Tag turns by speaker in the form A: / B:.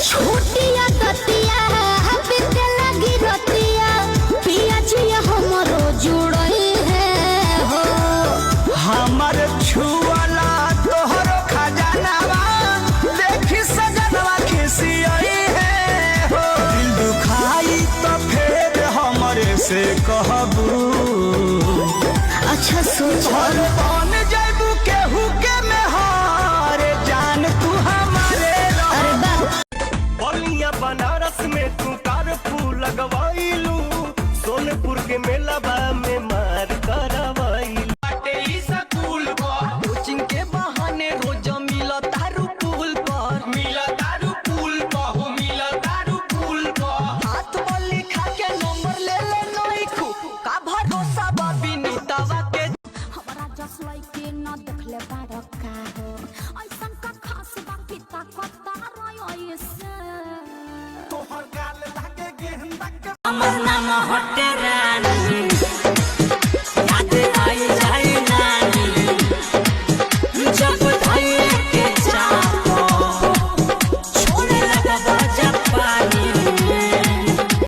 A: छोटिया ततिया बीते लगी रतिया पिया जिया हमरो जुड़ई है हो
B: हमर छुअला तोहर खजानावा देखी सजनवा खिसियई है हो दिल दुखाई तो फिर हमरे से कहबू
A: अच्छा सोच
B: बन जाबू केहू के में हारे जान तू हमारे
A: अरे बा
B: बलिया बनारस में तू कारफू लगवाइलू सोनपुर के मेलावा में मार करवाइलू कोचिंग के बहाने रोज मिला तारू पुल पर हाथ बल्ली खा के नंबर ले ले नई खू का भरोसा बाबी नीतावा के
A: हमरा जस लइके न देखले बाड़ का हो ऐसन का खास बाकी ताकत रयो ऐसे
B: तोहर गाल लागे गेंदा के
A: हमर नाम हटेरा